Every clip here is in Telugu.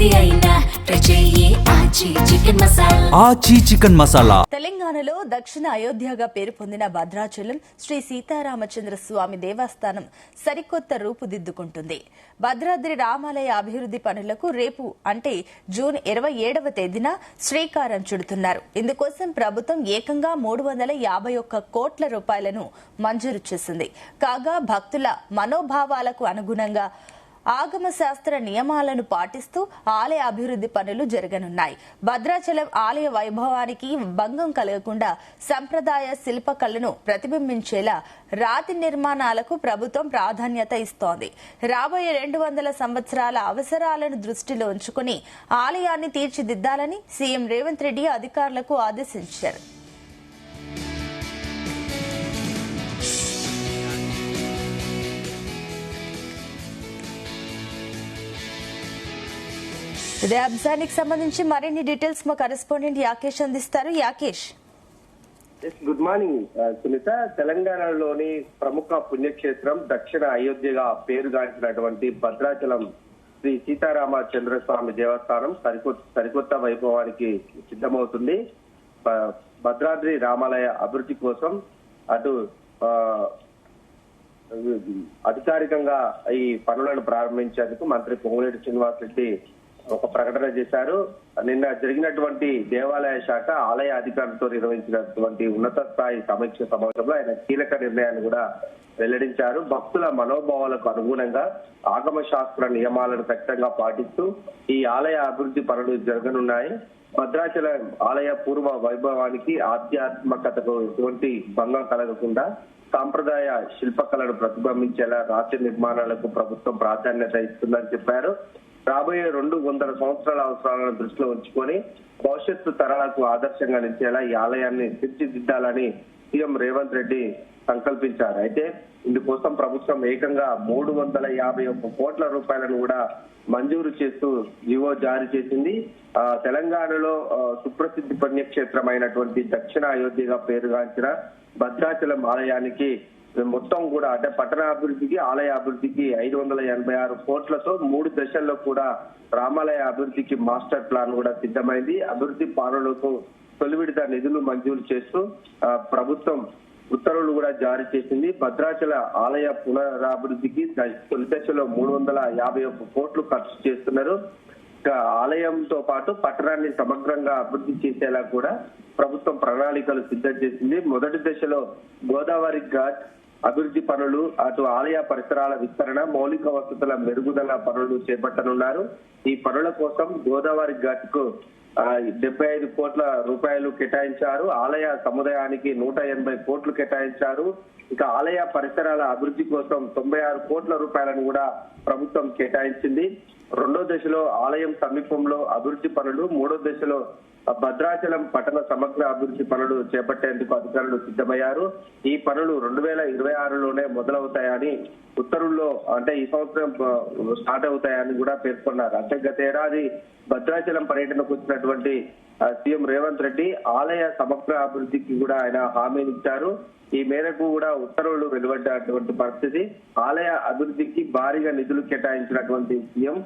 ఏది అయినా ఆచి చికెన్ మసాలా. తెలంగాణలో దక్షిణ అయోధ్యగా పేరు పొందిన భద్రాచలం శ్రీ సీతారామచంద్ర స్వామి దేవస్థానం సరికొత్త రూపుదిద్దుకుంటుంది. భద్రాద్రి రామాలయ అభివృద్ది పనులకు రేపు అంటే జూన్ 27వ తేదీన శ్రీకారం చుడుతున్నారు. ఇందుకోసం ప్రభుత్వం ఏకంగా 351 కోట్ల రూపాయలను మంజూరు చేసింది. కాగా భక్తుల మనోభావాలకు అనుగుణంగా ఆగమ శాస్త్ర నియమాలను పాటిస్తూ ఆలయ అభివృద్ది పనులు జరగనున్నాయి. భద్రాచలం ఆలయ వైభవానికి భంగం కలగకుండా సంప్రదాయ శిల్పకళను ప్రతిబింబించేలా రాతి నిర్మాణాలకు ప్రభుత్వం ప్రాధాన్యత ఇస్తోంది. రాబోయే 200 సంవత్సరాల అవసరాలను దృష్టిలో ఉంచుకుని ఆలయాన్ని తీర్చిదిద్దాలని సీఎం రేవంత్ రెడ్డి అధికారులకు ఆదేశించారు. ఇదే అంశానికి సంబంధించి మరిన్ని డీటెయిల్స్ మా కరెస్పాండెంట్ యాకేష్ అందిస్తారు. Yakesh, good morning Sunitha. తెలంగాణలోని ప్రముఖ పుణ్యక్షేత్రం దక్షిణ అయోధ్యగా పేరుగాంచినటువంటి భద్రాచలం శ్రీ సీతారామచంద్ర స్వామి దేవస్థానం సరికొత్త వైభవానికి సిద్ధమవుతుంది. భద్రాద్రి రామాలయ అభివృద్ధి కోసం అటు అధికారికంగా ఈ పనులను ప్రారంభించేందుకు మంత్రి పొంగులేటి శ్రీనివాస్ రెడ్డి ఒక ప్రకటన చేశారు. నిన్న జరిగినటువంటి దేవాలయ శాఖ ఆలయ అధికారులతో నిర్వహించినటువంటి ఉన్నత స్థాయి సమీక్ష సమావేశంలో ఆయన కీలక నిర్ణయాన్ని కూడా వెల్లడించారు. భక్తుల మనోభావాలకు అనుగుణంగా ఆగమ శాస్త్ర నియమాలను ఖచ్చితంగా పాటిస్తూ ఈ ఆలయ అభివృద్ధి పనులు జరగనున్నాయి. భద్రాచలం ఆలయ పూర్వ వైభవానికి ఆధ్యాత్మికతకు ఎటువంటి భంగం కలగకుండా సాంప్రదాయ శిల్పకళను ప్రతిబింబించేలా రాత్రి నిర్మాణాలకు ప్రభుత్వం ప్రాధాన్యత ఇస్తుందని చెప్పారు. రాబోయే 200 సంవత్సరాల అవసరాలను దృష్టిలో ఉంచుకొని భవిష్యత్తు తరాలకు ఆదర్శంగా నిలిచేలా ఈ ఆలయాన్ని తీర్చిదిద్దాలని సీఎం రేవంత్ రెడ్డి సంకల్పించారు. అయితే ఇందుకోసం ప్రభుత్వం ఏకంగా 351 కోట్ల రూపాయలను కూడా మంజూరు చేస్తూ జీవో జారీ చేసింది. తెలంగాణలో సుప్రసిద్ధి పుణ్యక్షేత్రం అయినటువంటి దక్షిణ అయోధ్యగా పేరుగాంచిన భద్రాచలం ఆలయానికి మొత్తం కూడా అంటే పట్టణాభివృద్ధికి ఆలయ అభివృద్ధికి 586 కోట్లతో 3 దశల్లో కూడా రామాలయ అభివృద్ధికి మాస్టర్ ప్లాన్ కూడా సిద్ధమైంది. అభివృద్ధి పనులకు తొలి విడత నిధులు మంజూరు చేస్తూ ప్రభుత్వం ఉత్తర్వులు కూడా జారీ చేసింది. భద్రాచల ఆలయ పునరాభివృద్ధికి తొలి దశలో 351 కోట్లు ఖర్చు చేస్తున్నారు. ఆలయంతో పాటు పట్టణాన్ని సమగ్రంగా అభివృద్ధి చేసేలా కూడా ప్రభుత్వం ప్రణాళికలు సిద్ధం చేసింది. మొదటి దశలో గోదావరి ఘాట్ అభివృద్ధి పనులు, అటు ఆలయ పరిసరాల విస్తరణ, మౌలిక వసతుల మెరుగుదల పనులు చేపట్టనున్నారు. ఈ పనుల కోసం గోదావరి ఘాట్ కు 75 కోట్ల రూపాయలు కేటాయించారు. ఆలయ సముదాయానికి 180 కోట్లు కేటాయించారు. ఇక ఆలయ పరిసరాల అభివృద్ధి కోసం 96 కోట్ల రూపాయలను కూడా ప్రభుత్వం కేటాయించింది. రెండో దశలో ఆలయం సమీపంలో అభివృద్ధి పనులు, మూడో దశలో భద్రాచలం పట్టణ సమగ్ర అభివృద్ధి పనులు చేపట్టేందుకు అధికారులు సిద్ధమయ్యారు. ఈ పనులు 2026లోనే మొదలవుతాయని ఉత్తర్వుల్లో అంటే ఈ సంవత్సరం స్టార్ట్ అవుతాయని కూడా పేర్కొన్నారు. అంటే గత ఏడాది భద్రాచలం పర్యటనకు వచ్చినటువంటి సీఎం రేవంత్ రెడ్డి ఆలయ సమగ్ర అభివృద్ధికి కూడా ఆయన హామీనిచ్చారు. ఈ మేరకు కూడా ఉత్తర్వులు వెలువడ్డటువంటి పరిస్థితి. ఆలయ అభివృద్ధికి భారీగా నిధులు కేటాయించినటువంటి సీఎం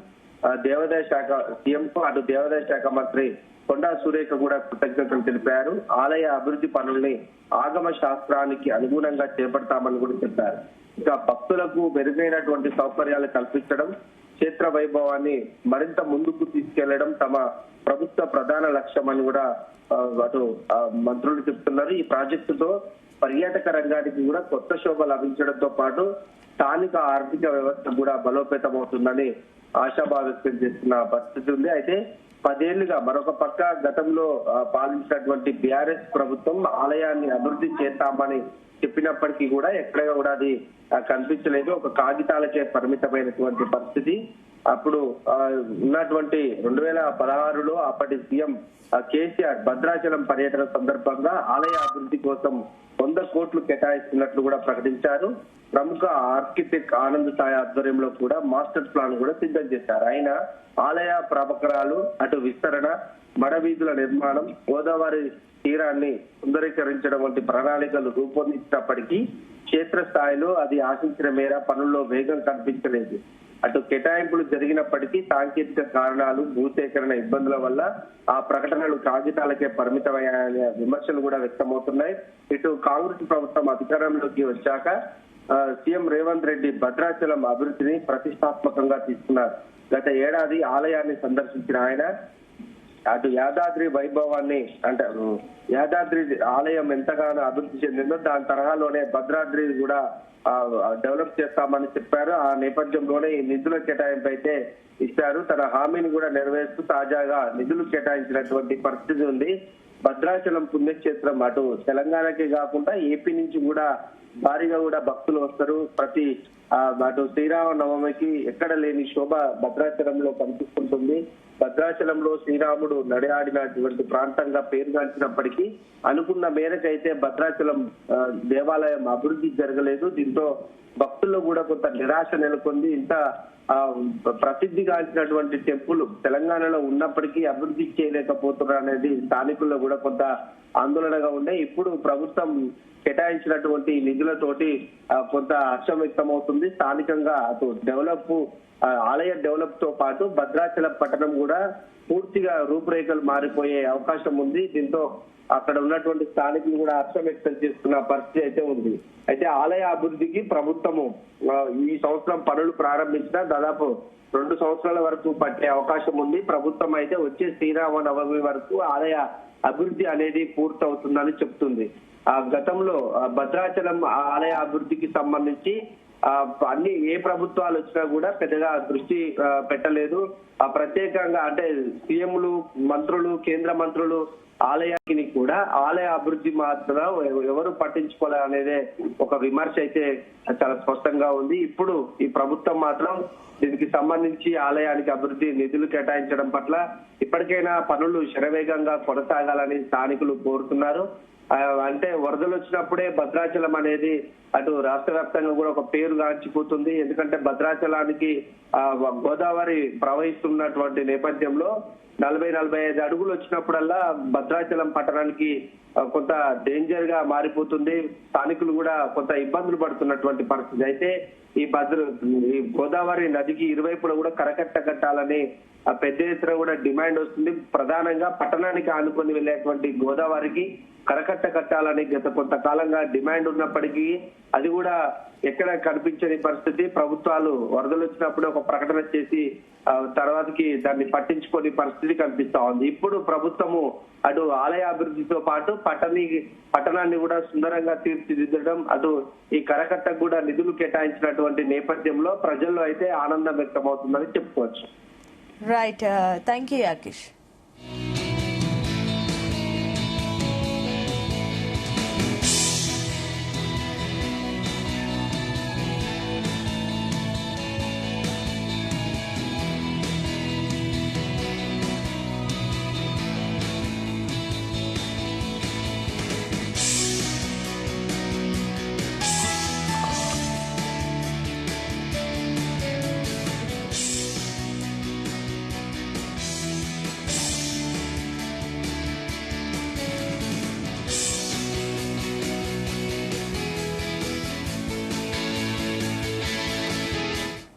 కు అటు దేవాదాయ శాఖ మంత్రి కొండా సురేఖ కూడా కృతజ్ఞతలు తెలిపారు. ఆలయ అభివృద్ధి పనుల్ని ఆగమ శాస్త్రానికి అనుగుణంగా చేపడతామని కూడా చెప్పారు. ఇక భక్తులకు మెరుగైనటువంటి సౌకర్యాలు కల్పించడం, క్షేత్ర వైభవాన్ని మరింత ముందుకు తీసుకెళ్లడం తమ ప్రభుత్వ ప్రధాన లక్ష్యం అని కూడా అటు మంత్రులు చెప్తున్నారు. ఈ ప్రాజెక్టుతో పర్యాటక రంగానికి కూడా కొత్త శోభ లభించడంతో పాటు స్థానిక ఆర్థిక వ్యవస్థ కూడా బలోపేతమవుతుందని ఆశాభావం వ్యక్తం చేస్తున్న పరిస్థితి ఉంది. అయితే 10 ఏళ్లుగా మరొక పక్క గతంలో పాలించినటువంటి బీఆర్ఎస్ ప్రభుత్వం ఆలయాన్ని అభివృద్ధి చేస్తామని చెప్పినప్పటికీ కూడా ఎక్కడ కూడా అది కనిపించలేదు. ఒక కాగితాలకే పరిమితమైనటువంటి పరిస్థితి. అప్పుడు ఉన్నటువంటి 2016లో అప్పటి సీఎం కేసీఆర్ భద్రాచలం పర్యటన సందర్భంగా ఆలయ అభివృద్ధి కోసం 100 కోట్లు కేటాయిస్తున్నట్లు కూడా ప్రకటించారు. ప్రముఖ ఆర్కిటెక్ట్ ఆనంద్ సాయి ఆధ్వర్యంలో కూడా మాస్టర్ ప్లాన్ కూడా సిద్ధం చేశారు. ఆయన ఆలయ ప్రాపకరాలు, అటు విస్తరణ, మడవీధుల నిర్మాణం, గోదావరి తీరాన్ని సుందరీకరించడం వంటి ప్రణాళికలు రూపొందించినప్పటికీ క్షేత్రస్థాయిలో అది ఆశించిన మేర పనుల్లో వేగం కనిపించలేదు. అటు కేటాయింపులు జరిగినప్పటికీ సాంకేతిక కారణాలు, భూసేకరణ ఇబ్బందుల వల్ల ఆ ప్రకటనలు కాగితాలకే పరిమితమయ్యాయనే విమర్శలు కూడా వ్యక్తమవుతున్నాయి. ఇటు కాంగ్రెస్ ప్రభుత్వం అధికారంలోకి వచ్చాక సీఎం రేవంత్ రెడ్డి భద్రాచలం అభివృద్ధిని ప్రతిష్టాత్మకంగా తీసుకున్నారు. గత ఏడాది ఆలయాన్ని సందర్శించిన ఆయన అటు యాదాద్రి వైభవాన్ని అంటే యాదాద్రి ఆలయం ఎంతగానో అభివృద్ధి చెందిందో దాని తరహాలోనే భద్రాద్రి కూడా డెవలప్ చేస్తామని చెప్పారు. ఆ నేపథ్యంలోనే ఈ నిధుల కేటాయింపు అయితే ఇచ్చారు. తన హామీని కూడా నెరవేరుస్తూ తాజాగా నిధులు కేటాయించినటువంటి పరిస్థితి ఉంది. భద్రాచలం పుణ్యక్షేత్రం అటు తెలంగాణకే కాకుండా ఏపీ నుంచి కూడా భారీగా కూడా భక్తులు వస్తారు. ప్రతి అటు శ్రీరామ నవమికి ఎక్కడ లేని శోభ భద్రాచలంలో కనిపిస్తుంటుంది. భద్రాచలంలో శ్రీరాముడు నడియాడినటువంటి ప్రాంతంగా పేరుగాంచినప్పటికీ అనుకున్న మేరకైతే భద్రాచలం దేవాలయం అభివృద్ధి జరగలేదు. దీంతో భక్తుల్లో కూడా కొంత నిరాశ నెలకొంది. ఇంత ప్రసిద్ధిగాంచినటువంటి టెంపుల్ తెలంగాణలో ఉన్నప్పటికీ అభివృద్ధి చేయలేకపోతున్నారు అనేది స్థానికుల్లో కూడా కొంత ఆందోళనగా ఉండే. ఇప్పుడు ప్రభుత్వం కేటాయించినటువంటి నిధులతోటి కొంత హర్షం వ్యక్తమవుతుంది. స్థానికంగా అటు ఆలయ డెవలప్ తో పాటు భద్రాచలం పట్టణం కూడా పూర్తిగా రూపురేఖలు మారిపోయే అవకాశం ఉంది. దీంతో అక్కడ ఉన్నటువంటి స్థానికులు కూడా హర్షం వ్యక్తం చేస్తున్న పరిస్థితి అయితే ఉంది. అయితే ఆలయ అభివృద్ధికి ప్రభుత్వము ఈ సంవత్సరం పనులు ప్రారంభించిన దాదాపు 2 సంవత్సరాల వరకు పట్టే అవకాశం ఉంది. ప్రభుత్వం అయితే వచ్చే శ్రీరామ నవమి వరకు ఆలయ అభివృద్ధి అనేది పూర్తవుతుందని చెప్తుంది. గతంలో భద్రాచలం ఆలయ అభివృద్ధికి సంబంధించి అన్ని ఏ ప్రభుత్వాలు వచ్చినా కూడా పెద్దగా దృష్టి పెట్టలేదు. ప్రత్యేకంగా అంటే సీఎంలు, మంత్రులు, కేంద్ర మంత్రులు ఆలయానికి కూడా ఆలయ అభివృద్ధి మాత్రం ఎవరు పట్టించుకోవాలనేదే ఒక విమర్శ అయితే చాలా స్పష్టంగా ఉంది. ఇప్పుడు ఈ ప్రభుత్వం మాత్రం దీనికి సంబంధించి ఆలయానికి అభివృద్ధి నిధులు కేటాయించడం పట్ల ఇప్పటికైనా పనులు శరవేగంగా కొనసాగాలని స్థానికులు కోరుతున్నారు. అంటే వరదలు వచ్చినప్పుడే భద్రాచలం అనేది అటు రాష్ట్ర వ్యాప్తంగా కూడా ఒక పేరు గాంచిపోతుంది. ఎందుకంటే భద్రాచలానికి గోదావరి ప్రవహిస్తున్నటువంటి నేపథ్యంలో 40-45 అడుగులు వచ్చినప్పుడల్లా భద్రాచలం పట్టణానికి కొంత డేంజర్ గా మారిపోతుంది. స్థానికులు కూడా కొంత ఇబ్బందులు పడుతున్నటువంటి పరిస్థితి. అయితే ఈ గోదావరి నదికి ఇరువైపులా కూడా కరకట్ట కట్టాలని పెద్ద ఎత్తున కూడా డిమాండ్ వస్తుంది. ప్రధానంగా పట్టణానికి ఆనుకొని వెళ్ళేటువంటి గోదావరికి కరకట్ట కట్టాలని గత కొంతకాలంగా డిమాండ్ ఉన్నప్పటికీ అది కూడా ఎక్కడ కనిపించని పరిస్థితి. ప్రభుత్వాలు వరదలు వచ్చినప్పుడు ఒక ప్రకటన చేసి తర్వాతకి దాన్ని పట్టించుకొని పరిస్థితి కనిపిస్తా ఉంది. ఇప్పుడు ప్రభుత్వము అటు ఆలయ అభివృద్ధితో పాటు పట్టణాన్ని కూడా సుందరంగా తీర్చిదిద్దడం, అటు ఈ కరకట్టకు కూడా నిధులు కేటాయించినటువంటి నేపథ్యంలో ప్రజల్లో అయితే ఆనందం వ్యక్తమవుతుందని చెప్పుకోవచ్చు. Right, thank you Yakesh.